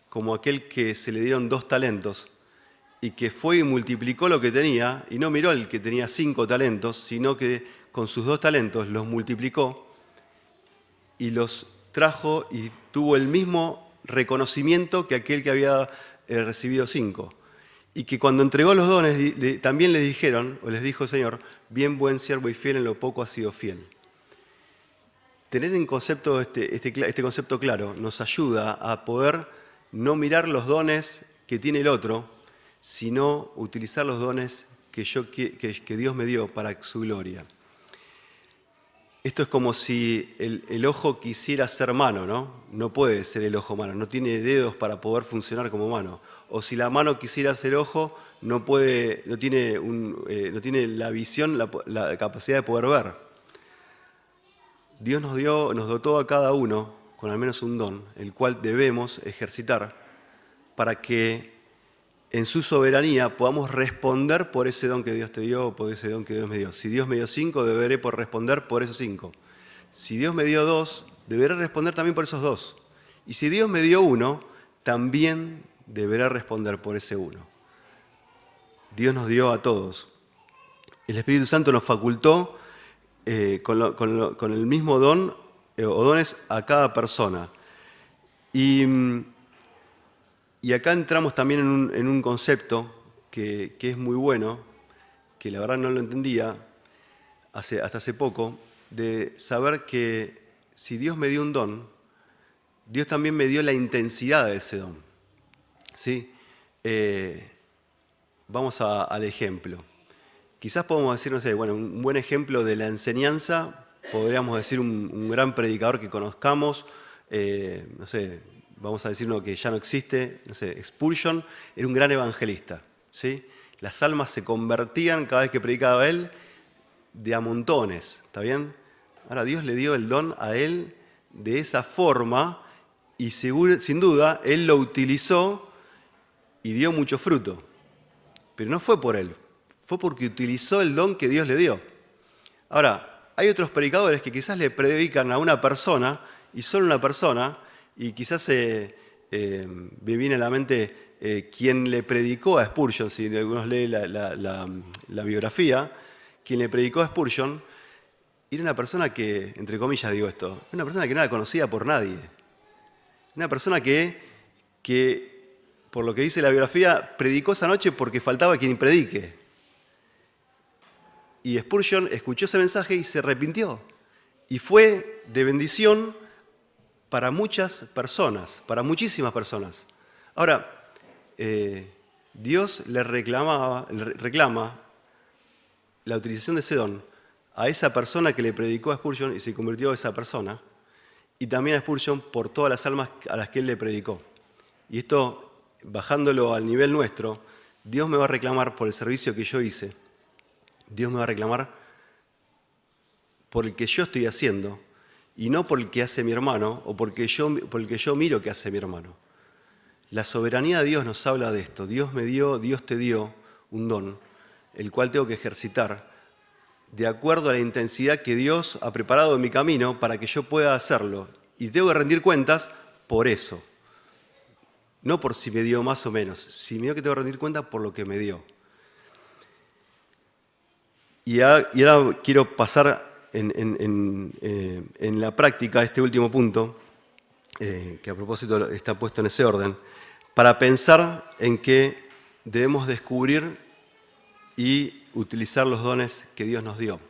como aquel que se le dieron 2 talentos y que fue y multiplicó lo que tenía, y no miró al que tenía 5 talentos, sino que con sus 2 talentos los multiplicó y los trajo y tuvo el mismo reconocimiento que aquel que había recibido 5. Y que cuando entregó los dones también le dijeron, o les dijo el Señor, bien buen siervo y fiel, en lo poco has sido fiel. Tener en concepto este concepto claro nos ayuda a poder no mirar los dones que tiene el otro, sino utilizar los dones que Dios me dio para su gloria. Esto es como si el ojo quisiera ser mano, ¿no? No puede ser el ojo mano, no tiene dedos para poder funcionar como mano. O si la mano quisiera ser ojo, no tiene la visión, la capacidad de poder ver. Dios nos dotó a cada uno con al menos un don, el cual debemos ejercitar para que en su soberanía podamos responder por ese don que Dios te dio o por ese don que Dios me dio. Si Dios me dio 5, deberé responder por esos 5. Si Dios me dio 2, deberé responder también por esos 2. Y si Dios me dio 1, también deberé responder por ese 1. Dios nos dio a todos. El Espíritu Santo nos facultó con el mismo don o dones a cada persona. Y acá entramos también en un concepto que es muy bueno, que la verdad no lo entendía hasta hace poco, de saber que si Dios me dio un don, Dios también me dio la intensidad de ese don. ¿Sí? Vamos al ejemplo. Quizás podemos decir, no sé, bueno, un buen ejemplo de la enseñanza, podríamos decir un gran predicador que conozcamos, no sé, vamos a decir uno que ya no existe, no sé, Spurgeon era un gran evangelista, ¿sí? Las almas se convertían cada vez que predicaba él de a montones, ¿está bien? Ahora Dios le dio el don a él de esa forma y sin duda él lo utilizó y dio mucho fruto. Pero no fue por él, fue porque utilizó el don que Dios le dio. Ahora, hay otros predicadores que quizás le predican a una persona y solo una persona, y quizás me viene a la mente quien le predicó a Spurgeon, si algunos leen la biografía, quien le predicó a Spurgeon, era una persona que, entre comillas digo esto, una persona que no era conocida por nadie. Una persona que, por lo que dice la biografía, predicó esa noche porque faltaba quien predique. Y Spurgeon escuchó ese mensaje y se arrepintió. Y fue de bendición para muchas personas, para muchísimas personas. Ahora, Dios le reclama la utilización de ese don a esa persona que le predicó a Spurgeon y se convirtió en esa persona, y también a Spurgeon por todas las almas a las que él le predicó. Y esto, bajándolo al nivel nuestro, Dios me va a reclamar por el servicio que yo hice. Dios me va a reclamar por el que yo estoy haciendo y no por el que hace mi hermano o por el que yo miro que hace mi hermano. La soberanía de Dios nos habla de esto. Dios te dio un don, el cual tengo que ejercitar de acuerdo a la intensidad que Dios ha preparado en mi camino para que yo pueda hacerlo. Y tengo que rendir cuentas por eso. No por si me dio más o menos, sino que tengo que rendir cuentas por lo que me dio. Y ahora quiero pasar en la práctica este último punto, que a propósito está puesto en ese orden, para pensar en que debemos descubrir y utilizar los dones que Dios nos dio.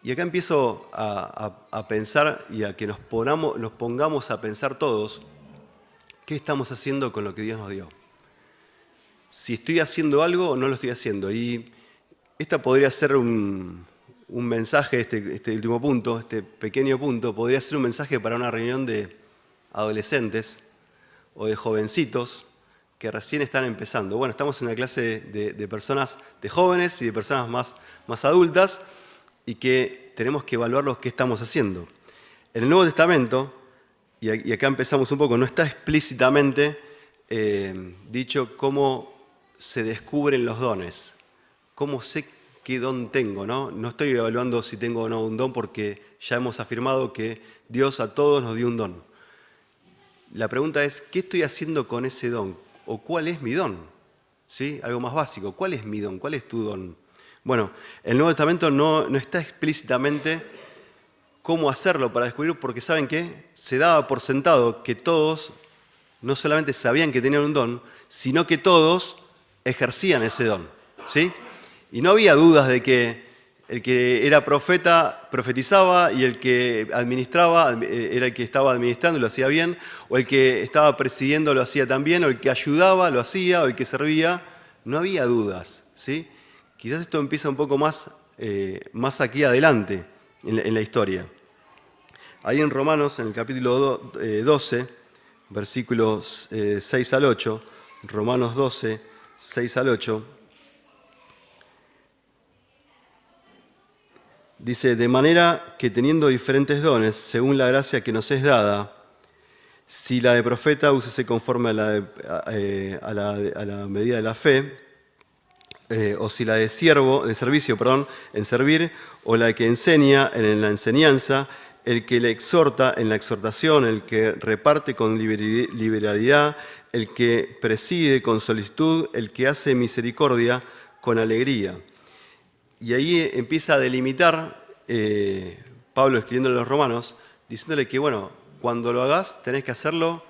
Y acá empiezo a pensar y a que nos pongamos a pensar todos qué estamos haciendo con lo que Dios nos dio. Si estoy haciendo algo o no lo estoy haciendo. Y esta podría ser un mensaje, este último punto, este pequeño punto, podría ser un mensaje para una reunión de adolescentes o de jovencitos que recién están empezando. Bueno, estamos en una clase de personas, de jóvenes y de personas más adultas, y que tenemos que evaluar lo que estamos haciendo. En el Nuevo Testamento, y acá empezamos un poco, no está explícitamente dicho cómo se descubren los dones, cómo sé qué don tengo, ¿no? No estoy evaluando si tengo o no un don, porque ya hemos afirmado que Dios a todos nos dio un don. La pregunta es, ¿qué estoy haciendo con ese don? ¿O cuál es mi don? ¿Sí? Algo más básico, ¿cuál es mi don? ¿Cuál es tu don? Bueno, el Nuevo Testamento no está explícitamente cómo hacerlo para descubrir, porque ¿saben qué? Se daba por sentado que todos no solamente sabían que tenían un don, sino que todos ejercían ese don, ¿sí? Y no había dudas de que el que era profeta profetizaba, y el que administraba era el que estaba administrando y lo hacía bien, o el que estaba presidiendo lo hacía también, o el que ayudaba lo hacía, o el que servía. No había dudas, ¿sí? Quizás esto empieza un poco más aquí adelante en la historia. Ahí en Romanos, en el capítulo 12, versículos 6 al 8, Romanos 12, 6 al 8, dice: de manera que teniendo diferentes dones, según la gracia que nos es dada, si la de profeta, úsese conforme a la medida de la fe, o si la de servicio, en servir, o la que enseña en la enseñanza, el que le exhorta en la exhortación, el que reparte con liberalidad, el que preside con solicitud, el que hace misericordia con alegría. Y ahí empieza a delimitar Pablo, escribiendo a los romanos, diciéndole que, bueno, cuando lo hagas tenés que hacerlo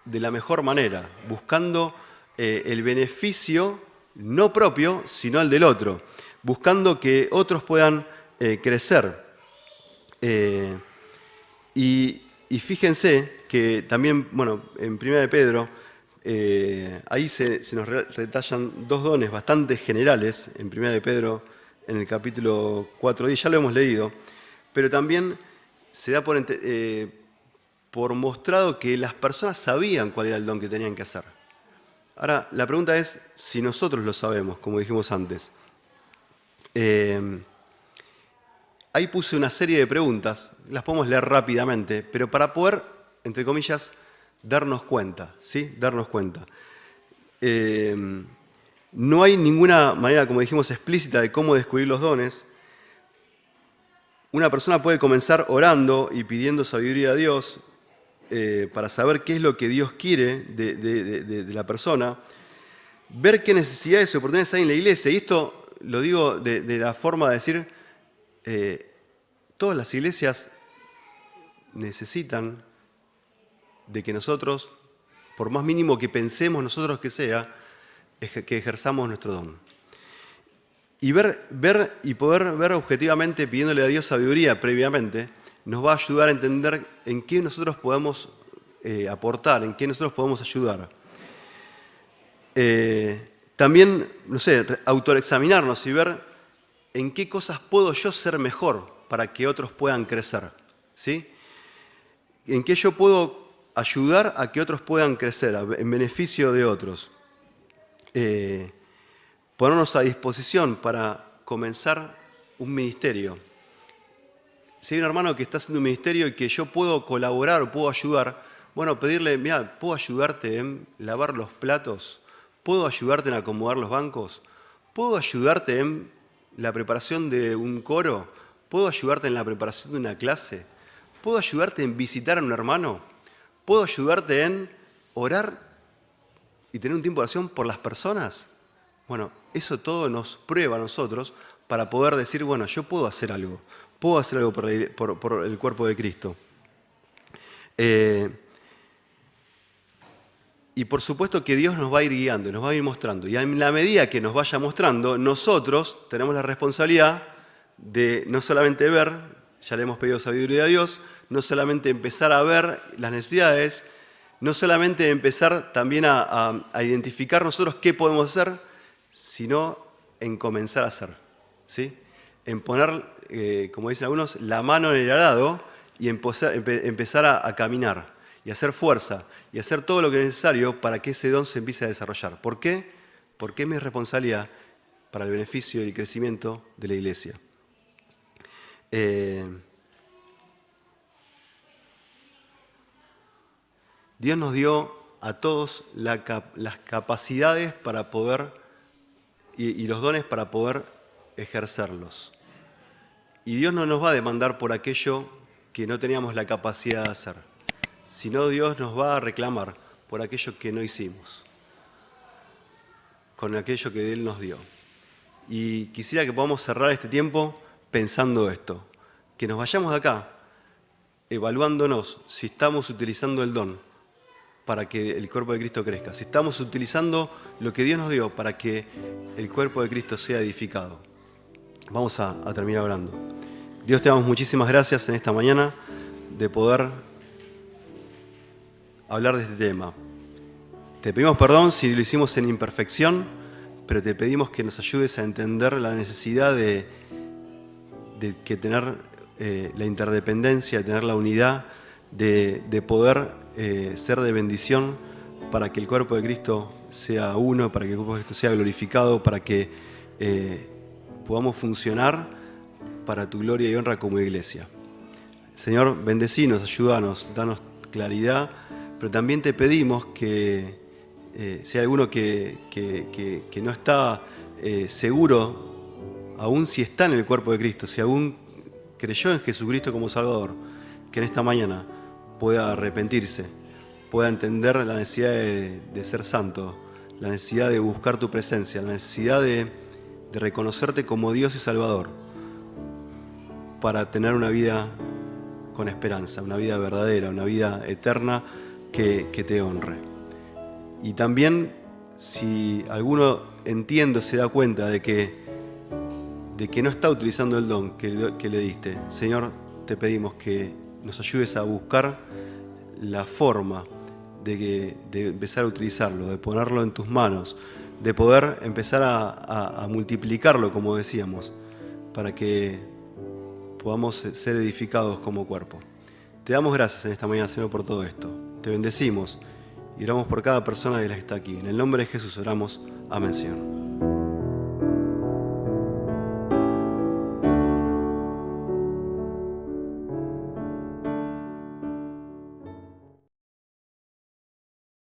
de la mejor manera, buscando el beneficio no propio, sino el del otro, buscando que otros puedan crecer. Y fíjense que también, bueno, en 1 de Pedro, ahí se nos retallan dos dones bastante generales, en 1 de Pedro, en el capítulo 4:10, ya lo hemos leído, pero también se da por mostrado que las personas sabían cuál era el don que tenían que hacer. Ahora, la pregunta es si nosotros lo sabemos, como dijimos antes. Ahí puse una serie de preguntas, las podemos leer rápidamente, pero para poder, entre comillas, darnos cuenta, ¿sí? Darnos cuenta. No hay ninguna manera, como dijimos, explícita de cómo descubrir los dones. Una persona puede comenzar orando y pidiendo sabiduría a Dios para saber qué es lo que Dios quiere de la persona, ver qué necesidades y oportunidades hay en la iglesia. Y esto lo digo de la forma de decir, todas las iglesias necesitan de que nosotros, por más mínimo que pensemos nosotros que sea, que ejerzamos nuestro don. Y ver y poder ver objetivamente, pidiéndole a Dios sabiduría previamente, nos va a ayudar a entender en qué nosotros podemos aportar, en qué nosotros podemos ayudar. También, no sé, autoexaminarnos y ver en qué cosas puedo yo ser mejor para que otros puedan crecer, ¿sí? En qué yo puedo ayudar a que otros puedan crecer, en beneficio de otros. Ponernos a disposición para comenzar un ministerio. Si hay un hermano que está haciendo un ministerio y que yo puedo colaborar o puedo ayudar, bueno, pedirle, mira, ¿puedo ayudarte en lavar los platos? ¿Puedo ayudarte en acomodar los bancos? ¿Puedo ayudarte en la preparación de un coro? ¿Puedo ayudarte en la preparación de una clase? ¿Puedo ayudarte en visitar a un hermano? ¿Puedo ayudarte en orar y tener un tiempo de oración por las personas? Bueno, eso todo nos prueba a nosotros para poder decir, bueno, yo puedo hacer algo por el cuerpo de Cristo. Y por supuesto que Dios nos va a ir guiando, nos va a ir mostrando. Y en la medida que nos vaya mostrando, nosotros tenemos la responsabilidad de no solamente ver, ya le hemos pedido sabiduría a Dios, no solamente empezar a ver las necesidades, no solamente empezar también a identificar nosotros qué podemos hacer, sino en comenzar a hacer, ¿sí? En poner, como dicen algunos, la mano en el arado y empezar a caminar y hacer fuerza y hacer todo lo que es necesario para que ese don se empiece a desarrollar. ¿Por qué? Porque es mi responsabilidad para el beneficio y el crecimiento de la iglesia. Dios nos dio a todos las capacidades para poder y los dones para poder ejercerlos. Y Dios no nos va a demandar por aquello que no teníamos la capacidad de hacer, sino Dios nos va a reclamar por aquello que no hicimos, con aquello que Él nos dio. Y quisiera que podamos cerrar este tiempo pensando esto, que nos vayamos de acá, evaluándonos si estamos utilizando el don para que el cuerpo de Cristo crezca, si estamos utilizando lo que Dios nos dio para que el cuerpo de Cristo sea edificado. Vamos a terminar orando. Dios, te damos muchísimas gracias en esta mañana de poder hablar de este tema. Te pedimos perdón si lo hicimos en imperfección, pero te pedimos que nos ayudes a entender la necesidad de que tener la interdependencia, de tener la unidad, de poder ser de bendición para que el cuerpo de Cristo sea uno, para que el cuerpo de Cristo sea glorificado, para que podamos funcionar para tu gloria y honra como iglesia. Señor, bendecinos, ayúdanos, danos claridad, pero también te pedimos que si hay alguno que no está seguro, aún si está en el cuerpo de Cristo, si aún creyó en Jesucristo como Salvador, que en esta mañana pueda arrepentirse, pueda entender la necesidad de ser santo, la necesidad de buscar tu presencia, la necesidad de reconocerte como Dios y Salvador, para tener una vida con esperanza, una vida verdadera, una vida eterna que te honre. Y también, si alguno entiende, se da cuenta de que no está utilizando el don que le diste, Señor, te pedimos que nos ayudes a buscar la forma de empezar a utilizarlo, de ponerlo en tus manos, de poder empezar a multiplicarlo, como decíamos, para que podamos ser edificados como cuerpo. Te damos gracias en esta mañana, Señor, por todo esto. Te bendecimos y oramos por cada persona de las que está aquí. En el nombre de Jesús oramos. Amén, Señor.